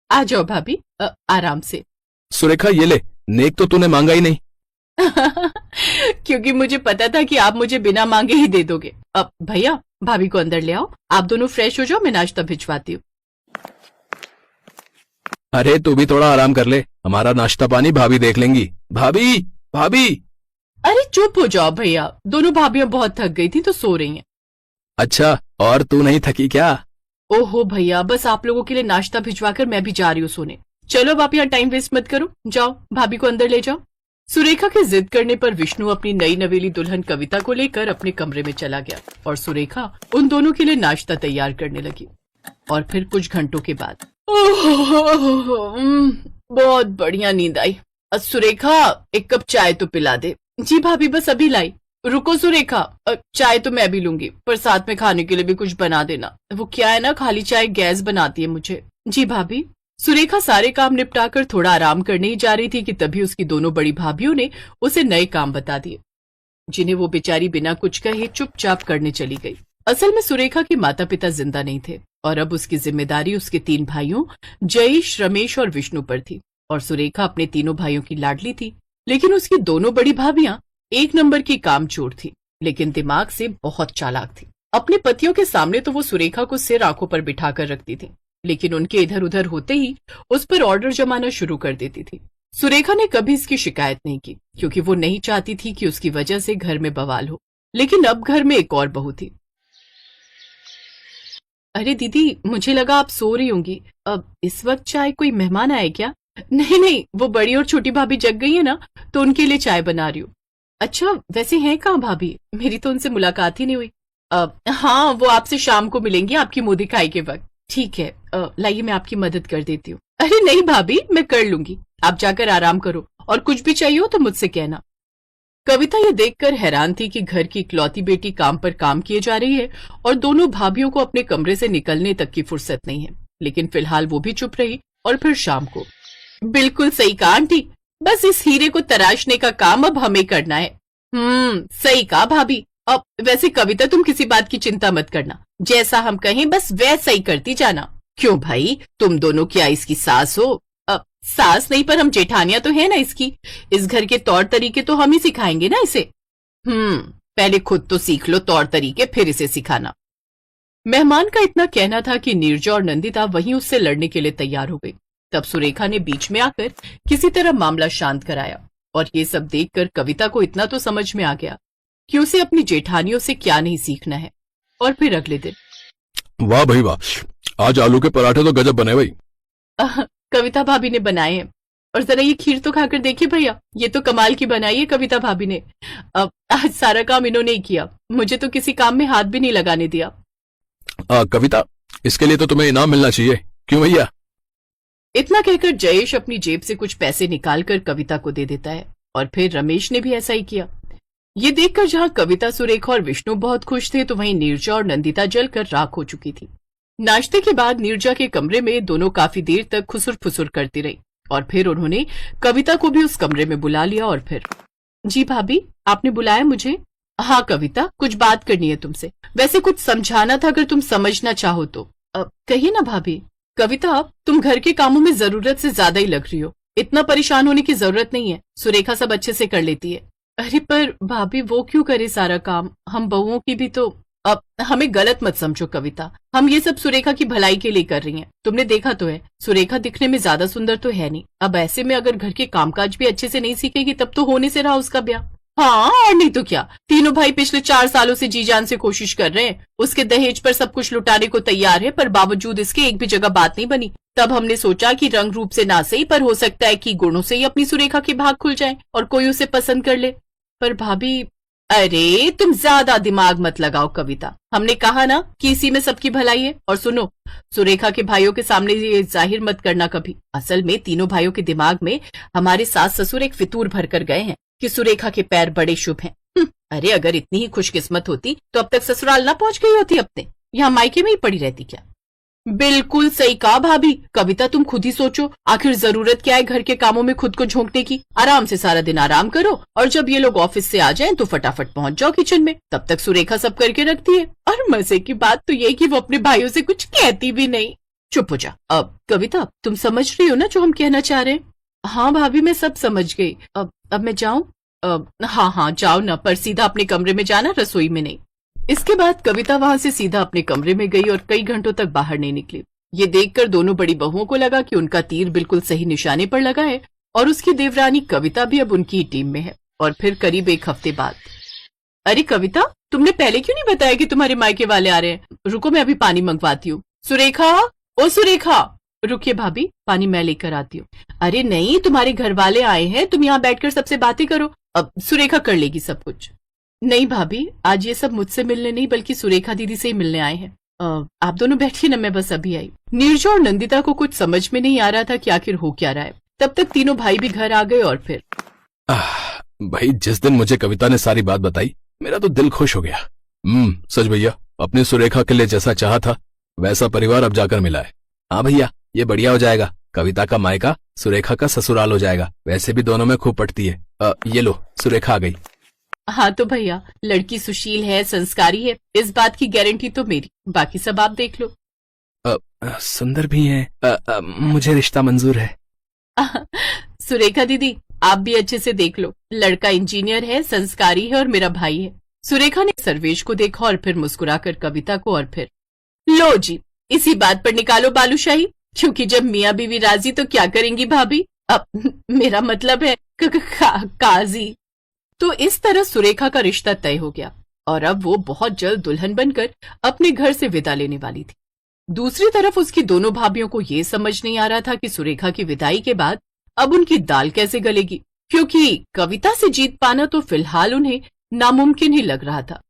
आ जाओ भाभी, आराम से। सुरेखा ये ले, नेक तो तूने मांगा ही नहीं। क्योंकि मुझे पता था कि आप मुझे बिना मांगे ही दे दोगे। अब भैया भाभी को अंदर ले आओ, आप दोनों फ्रेश हो जाओ, मैं नाश्ता भिजवाती हूँ। अरे तू भी थोड़ा आराम कर ले, हमारा नाश्ता पानी भाभी देख लेंगी। भाभी भाभी। अरे चुप हो जाओ भैया, दोनों भाभियां बहुत थक गई थी तो सो रही हैं। अच्छा, और तू नहीं थकी क्या? ओहो भैया, बस आप लोगों के लिए नाश्ता भिजवाकर मैं भी जा रही हूँ सोने। चलो अब आप यहाँ टाइम वेस्ट मत करो, जाओ भाभी को अंदर ले जाओ। सुरेखा के जिद करने पर विष्णु अपनी नई नवेली दुल्हन कविता को लेकर अपने कमरे में चला गया और सुरेखा उन दोनों के लिए नाश्ता तैयार करने लगी। और फिर कुछ घंटों के बाद बहुत बढ़िया नींद आई। सुरेखा एक कप चाय तो पिला दे। जी भाभी बस अभी लाई। रुको सुरेखा, चाय तो मैं भी लूंगी, पर साथ में खाने के लिए भी कुछ बना देना। वो क्या है ना, खाली चाय गैस बनाती है मुझे। जी भाभी। सुरेखा सारे काम निपटाकर थोड़ा आराम करने ही जा रही थी कि तभी उसकी दोनों बड़ी भाभियों ने उसे नए काम बता दिए, जिन्हें वो बेचारी बिना कुछ कहे चुपचाप करने चली गई। असल में सुरेखा के माता पिता जिंदा नहीं थे और अब उसकी जिम्मेदारी उसके 3 भाइयों जयेश, रमेश और विष्णु पर थी। और सुरेखा अपने तीनों भाइयों की लाडली थी, लेकिन उसकी दोनों बड़ी भाभियां एक नंबर की कामचोर थी, लेकिन दिमाग से बहुत चालाक थी। अपने पतियों के सामने तो वो सुरेखा को सिर आंखों पर बिठाकर रखती थी, लेकिन उनके इधर उधर होते ही उस पर ऑर्डर जमाना शुरू कर देती थी। सुरेखा ने कभी इसकी शिकायत नहीं की, क्योंकि वो नहीं चाहती थी कि उसकी वजह से घर में बवाल हो। लेकिन अब घर में एक और बहू थी। अरे दीदी, मुझे लगा आप सो रही होंगी। अब इस वक्त चाय कोई मेहमान आए क्या? नहीं नहीं, वो बड़ी और छोटी भाभी जग गई है ना, तो उनके लिए चाय बना रही हूँ। अच्छा, वैसे हैं कहाँ भाभी? मेरी तो उनसे मुलाकात ही नहीं हुई। हाँ, वो आपसे शाम को मिलेंगी आपकी मुंह दिखाई के वक्त। ठीक है, लाइए मैं आपकी मदद कर देती हूँ। अरे नहीं भाभी, मैं कर लूंगी, आप जाकर आराम करो, और कुछ भी चाहिए हो तो मुझसे कहना। कविता ये देखकर हैरान थी कि घर की इकलौती बेटी काम पर काम किए जा रही है और दोनों भाभियों को अपने कमरे से निकलने तक की फुर्सत नहीं है। लेकिन फिलहाल वो भी चुप रही और फिर शाम को। बिल्कुल सही कहा आंटी, बस इस हीरे को तराशने का काम अब हमें करना है। सही कहा भाभी। अब वैसे कविता, तुम किसी बात की चिंता मत करना, जैसा हम कहें बस वैसा ही करती जाना। क्यों भाई, तुम दोनों क्या इसकी सास हो? सास नहीं, पर हम जेठानियां तो है ना इसकी। इस घर के तौर तरीके तो हम ही सिखाएंगे ना इसे। पहले खुद तो सीख लो तौर तरीके, फिर इसे सिखाना। मेहमान का इतना कहना था कि नीरजा और नंदिता वहीं उससे लड़ने के लिए तैयार हो गई। तब सुरेखा ने बीच में आकर किसी तरह मामला शांत कराया, और ये सब देखकर कविता को इतना तो समझ में आ गया कि उसे अपनी जेठानियों से क्या नहीं सीखना है। और फिर अगले दिन, वाह भाई वाह, आज आलू के पराठे तो गजब बने भाई। कविता भाभी ने बनाए हैं, और जरा ये खीर तो खाकर देखिए भैया, ये तो कमाल की बनाई है कविता भाभी ने। अब आज सारा काम इन्होंने ही किया, मुझे तो किसी काम में हाथ भी नहीं लगाने दिया। कविता, इसके लिए तो तुम्हें इनाम मिलना चाहिए, क्यों भैया? इतना कहकर जयेश अपनी जेब से कुछ पैसे निकालकर कविता को दे देता है, और फिर रमेश ने भी ऐसा ही किया। ये देखकर जहां कविता, सुरेखा और विष्णु बहुत खुश थे, तो वहीं नीरजा और नंदिता जलकर राख हो चुकी थी। नाश्ते के बाद नीरजा के कमरे में दोनों काफी देर तक खुसुर फुसुर करती रही, और फिर उन्होंने कविता को भी उस कमरे में बुला लिया। और फिर, जी भाभी, आपने बुलाया मुझे? हाँ कविता, कुछ बात करनी है तुमसे, वैसे कुछ समझाना था, अगर तुम समझना चाहो तो। कहिए ना भाभी। कविता, तुम घर के कामों में जरूरत से ज्यादा ही लग रही हो, इतना परेशान होने की जरूरत नहीं है, सुरेखा सब अच्छे से कर लेती है। अरे पर भाभी, वो क्यों करे सारा काम, हम बहुओं की भी तो। अब हमें गलत मत समझो कविता, हम ये सब सुरेखा की भलाई के लिए कर रही हैं। तुमने देखा तो है, सुरेखा दिखने में ज्यादा सुंदर तो है नहीं। अब ऐसे में अगर घर के कामकाज भी अच्छे से नहीं सीखेगी तब तो होने से रहा उसका ब्याह। हाँ, और नहीं तो क्या, तीनों भाई पिछले 4 सालों से जी जान से कोशिश कर रहे हैं, उसके दहेज पर सब कुछ लुटाने को तैयार है, पर बावजूद इसके एक भी जगह बात नहीं बनी। तब हमने सोचा कि रंग रूप से ना सही, पर हो सकता है कि गुणों से ही अपनी सुरेखा के भाग खुल जाए और कोई उसे पसंद कर ले। पर भाभी, अरे तुम ज्यादा दिमाग मत लगाओ कविता, हमने कहा ना कि इसी में सबकी भलाई है। और सुनो, सुरेखा के भाइयों के सामने ये जाहिर मत करना कभी। असल में तीनों भाइयों के दिमाग में हमारे सास ससुर एक फितूर भर कर गए हैं कि सुरेखा के पैर बड़े शुभ हैं। अरे अगर इतनी ही खुशकिस्मत होती तो अब तक ससुराल ना पहुंच गई होती अपने, यहाँ मायके में ही पड़ी रहती क्या? बिल्कुल सही कहा भाभी। कविता, तुम खुद ही सोचो, आखिर जरूरत क्या है घर के कामों में खुद को झोंकने की? आराम से सारा दिन आराम करो, और जब ये लोग ऑफिस से आ जाएं तो फटाफट पहुंच जाओ किचन में, तब तक सुरेखा सब करके रखती है। और मजे की बात तो ये कि वो अपने भाइयों से कुछ कहती भी नहीं। चुप हो जा। अब कविता, तुम समझ रही हो ना जो हम कहना चाह रहे हैं? हाँ भाभी, मैं सब समझ गई। अब मैं जाऊं? हाँ हाँ जाओ ना, पर सीधा अपने कमरे में जाना, रसोई में नहीं। इसके बाद कविता वहां से सीधा अपने कमरे में गई और कई घंटों तक बाहर नहीं निकली। ये देखकर दोनों बड़ी बहुओं को लगा कि उनका तीर बिल्कुल सही निशाने पर लगा है और उसकी देवरानी कविता भी अब उनकी टीम में है। और फिर करीब एक हफ्ते बाद, अरे कविता, तुमने पहले क्यों नहीं बताया कि तुम्हारे मायके वाले आ रहे हैं? रुको, मैं अभी पानी मंगवाती हूँ। सुरेखा, ओ सुरेखा। रुकिए भाभी, पानी मैं लेकर आती हूँ। अरे नहीं, तुम्हारे घर वाले आए हैं, तुम यहाँ बैठकर सबसे बातें करो। अब सुरेखा कर लेगी सब कुछ। नहीं भाभी, आज ये सब मुझसे मिलने नहीं बल्कि सुरेखा दीदी से ही मिलने आए हैं। आप दोनों बैठिए ना, मैं बस अभी आई। नीरजा और नंदिता को कुछ समझ में नहीं आ रहा था कि आखिर हो क्या रहा है। तब तक तीनों भाई भी घर आ गए और फिर भाई, जिस दिन मुझे कविता ने सारी बात बताई, मेरा तो दिल खुश हो गया। सच भैया, अपनी सुरेखा के लिए जैसा चाहा था वैसा परिवार अब जाकर मिला है। हाँ भैया, ये बढ़िया हो जाएगा। कविता का मायका सुरेखा का ससुराल हो जाएगा। वैसे भी दोनों में खूब पटती है। ये लो, सुरेखा आ गई। हाँ तो भैया, लड़की सुशील है, संस्कारी है, इस बात की गारंटी तो मेरी। बाकी सब आप देख लो। सुंदर भी है। मुझे रिश्ता मंजूर है। सुरेखा दीदी, आप भी अच्छे से देख लो। लड़का इंजीनियर है, संस्कारी है और मेरा भाई है। सुरेखा ने सर्वेश को देखा और फिर मुस्कुराकर कविता को और फिर, लो जी, इसी बात पर निकालो बालूशाही, क्योंकि जब मियाँ बीवी राजी तो क्या करेंगी भाभी? अब मेरा मतलब है काजी। तो इस तरह सुरेखा का रिश्ता तय हो गया और अब वो बहुत जल्द दुल्हन बनकर अपने घर से विदा लेने वाली थी। दूसरी तरफ उसकी दोनों भाभियों को ये समझ नहीं आ रहा था कि सुरेखा की विदाई के बाद अब उनकी दाल कैसे गलेगी, क्योंकि कविता से जीत पाना तो फिलहाल उन्हें नामुमकिन ही लग रहा था।